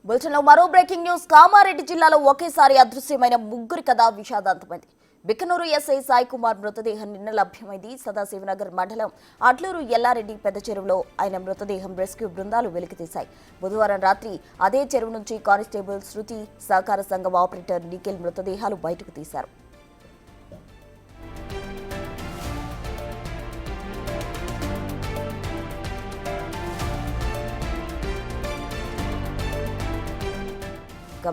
బులెటిన్లో మరో breaking news. Kamareddy జిల్లాలో ఒకేసారి అదృశ్యమైన ముగ్గురి కథ విషాదాంతమైంది. బిక్కనూరు ఎస్ఐ సాయి కుమార్ మృతదేహం నిన్న లభ్యమైంది. సదాశివనగర్ మండలం అట్లూరు ఎల్లారెడ్డి పెద్ద చెరువులో ఆయన మృతదేహం రెస్క్యూ బృందాలు వెలికితీశాయి. బుధవారం రాత్రి అదే చెరువు నుంచి కానిస్టేబుల్ శృతి, సహకార సంఘం ఆపరేటర్ నిఖిల్ మృతదేహాలు బయటకు తీశారు.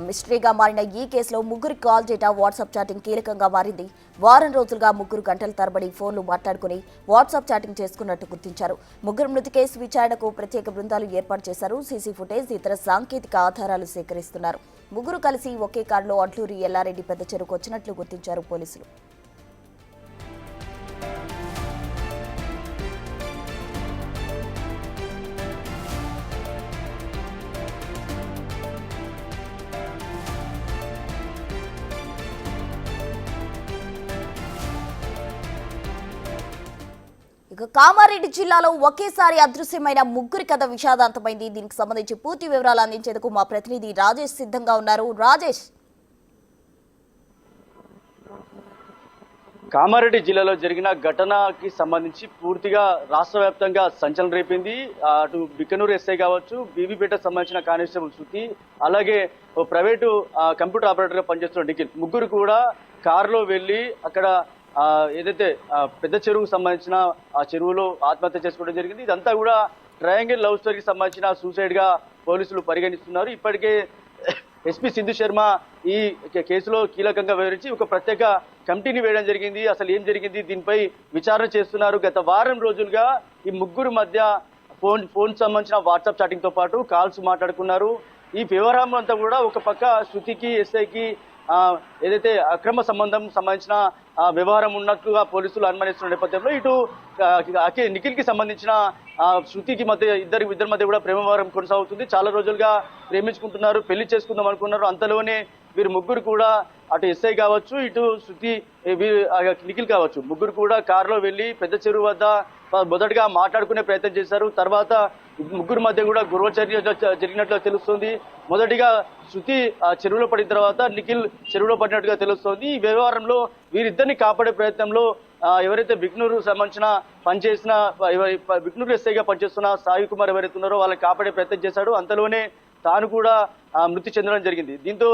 మిస్టరీగా మారిన ఈ కేసులో ముగ్గురి కాల్ డేటా, వాట్సాప్ చాటింగ్ కీలకంగా మారింది. వారం రోజులుగా ముగ్గురు గంటల తరబడి ఫోన్లు మాట్లాడుకుని వాట్సాప్ చాటింగ్ చేసుకున్నట్టు గుర్తించారు. ముగ్గురు మృతి కేసు విచారణకు ప్రత్యేక బృందాలు ఏర్పాటు చేశారు. సీసీ ఫుటేజ్, ఇతర సాంకేతిక ఆధారాలు సేకరిస్తున్నారు. ముగ్గురు కలిసి ఒకే కారులో అట్లూరి ఎల్లారెడ్డి పెద్ద చెరువుకు వచ్చినట్లు గుర్తించారు పోలీసులు. కామారెడ్డి జిల్లాలో ఒకేసారి అదృశ్యమైన ముగ్గురి కథ విషాదాంతమైంది. దీనికి సంబంధించి పూర్తి వివరాలు అందించేందుకు మా ప్రతినిధి రాజేష్ సిద్ధంగా ఉన్నారు. రాజేష్, కామారెడ్డి జిల్లాలో జరిగిన ఘటనకి సంబంధించి పూర్తిగా రాష్ట్ర వ్యాప్తంగా సంచలనం రేపింది. అటు బిక్కనూరు ఎస్ఐ కావచ్చు, బీబీపేటకు సంబంధించిన కానిస్టేబుల్ శృతి, అలాగే ప్రైవేటు కంప్యూటర్ ఆపరేటర్గా పనిచేస్తున్న నిఖిల్, ముగ్గురు కూడా కారులో వెళ్ళి అక్కడ ఏదైతే పెద్ద చెరువుకు సంబంధించిన ఆ చెరువులో ఆత్మహత్య చేసుకోవడం జరిగింది. ఇదంతా కూడా ట్రయాంగిల్ లవ్ స్టోరీకి సంబంధించిన సూసైడ్ గా పోలీసులు పరిగణిస్తున్నారు. ఇప్పటికే ఎస్పీ సింధు శర్మ ఈ కేసులో కీలకంగా వివరించి ఒక ప్రత్యేక కమిటీని వేయడం జరిగింది. అసలు ఏం జరిగింది, దీనిపై విచారణ చేస్తున్నారు. గత వారం రోజులుగా ఈ ముగ్గురు మధ్య ఫోన్ సంబంధించిన వాట్సాప్ చాటింగ్ తో పాటు కాల్స్ మాట్లాడుకున్నారు. ఈ వ్యవహారం అంతా కూడా ఒక పక్క శృతికి, ఎస్ఐకి ఏదైతే అక్రమ సంబంధించిన వ్యవహారం ఉన్నట్లుగా పోలీసులు అనుమానిస్తున్న నేపథ్యంలో ఇటు నిఖిల్ కి సంబంధించిన శృతికి మధ్య ఇద్దరి మధ్య కూడా ప్రేమ వ్యవహారం కొనసాగుతుంది. చాలా రోజులుగా ప్రేమించుకుంటున్నారు, పెళ్లి చేసుకుందాం అనుకున్నారు. అంతలోనే వీరు ముగ్గురు కూడా అటు ఎస్ఐ కావచ్చు, ఇటు శృతి, నిఖిల్ కావచ్చు, ముగ్గురు కూడా కారులో వెళ్లి పెద్ద చెరువు వద్ద మొదటగా మాట్లాడుకునే ప్రయత్నం చేశారు. తర్వాత ముగ్గురు మధ్య కూడా గొడవచర్య జరిగినట్లు తెలుస్తుంది. మొదటిగా శృతి చెరువులో పడిన తర్వాత నిఖిల్ చెరువులో పడినట్టుగా తెలుస్తోంది. ఈ వ్యవహారంలో వీరిద్దరిని కాపాడే ప్రయత్నంలో ఎవరైతే బిక్నూరు సంబంధించిన పనిచేసిన బిక్నూరు ఎస్ఐగా పనిచేస్తున్న సాయి కుమార్ ఎవరైతే ఉన్నారో వాళ్ళని కాపాడే ప్రయత్నం చేశాడు. అంతలోనే తాను కూడా మృతి చెందడం జరిగింది. దీంతో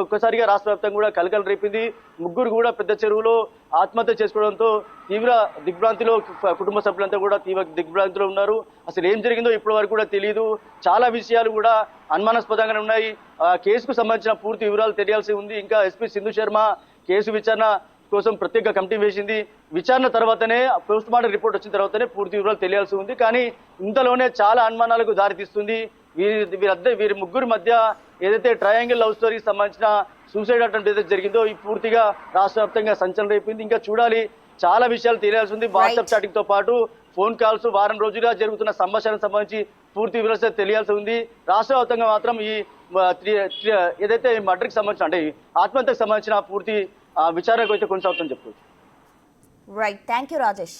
ఒక్కసారిగా రాష్ట్ర వ్యాప్తంగా కూడా కలకలం రేపింది. ముగ్గురు కూడా పెద్ద చెరువులో ఆత్మహత్య చేసుకోవడంతో తీవ్ర దిగ్భ్రాంతిలో కుటుంబ సభ్యులంతా కూడా తీవ్ర దిగ్భ్రాంతిలో ఉన్నారు. అసలు ఏం జరిగిందో ఇప్పటి వరకు కూడా తెలియదు. చాలా విషయాలు కూడా అనుమానాస్పదంగానే ఉన్నాయి. కేసుకు సంబంధించిన పూర్తి వివరాలు తెలియాల్సి ఉంది. ఇంకా ఎస్పీ సింధు శర్మ కేసు విచారణ కోసం ప్రత్యేక కమిటీ వేసింది. విచారణ తర్వాతనే పోస్ట్ మార్టం రిపోర్ట్ వచ్చిన తర్వాతనే పూర్తి వివరాలు తెలియాల్సి ఉంది. కానీ ఇంతలోనే చాలా అనుమానాలకు దారితీస్తుంది. వీరి ముగ్గురు మధ్య ఏదైతే ట్రయాంగిల్ లవ్ స్టోరీకి సంబంధించిన సూసైడ్ అటెంప్ట్ ఏదైతే జరిగిందో ఈ పూర్తిగా రాష్ట్ర వ్యాప్తంగా సంచలనం రేపింది. ఇంకా చూడాలి, చాలా విషయాలు తెలియాల్సి ఉంది. వాట్సాప్ చాటింగ్ తో పాటు ఫోన్ కాల్స్, వారం రోజులుగా జరుగుతున్న సంభాషణకు సంబంధించి పూర్తి వివరాలు తెలియాల్సి ఉంది. రాష్ట్ర వ్యాప్తంగా మాత్రం ఈ ఏదైతే మర్డర్కి సంబంధించిన అంటే ఆత్మహత్యకు సంబంధించిన పూర్తి విచారణకు అయితే కొనసాగుతుందని చెప్పుకోవచ్చు. Right, thank you Rajesh.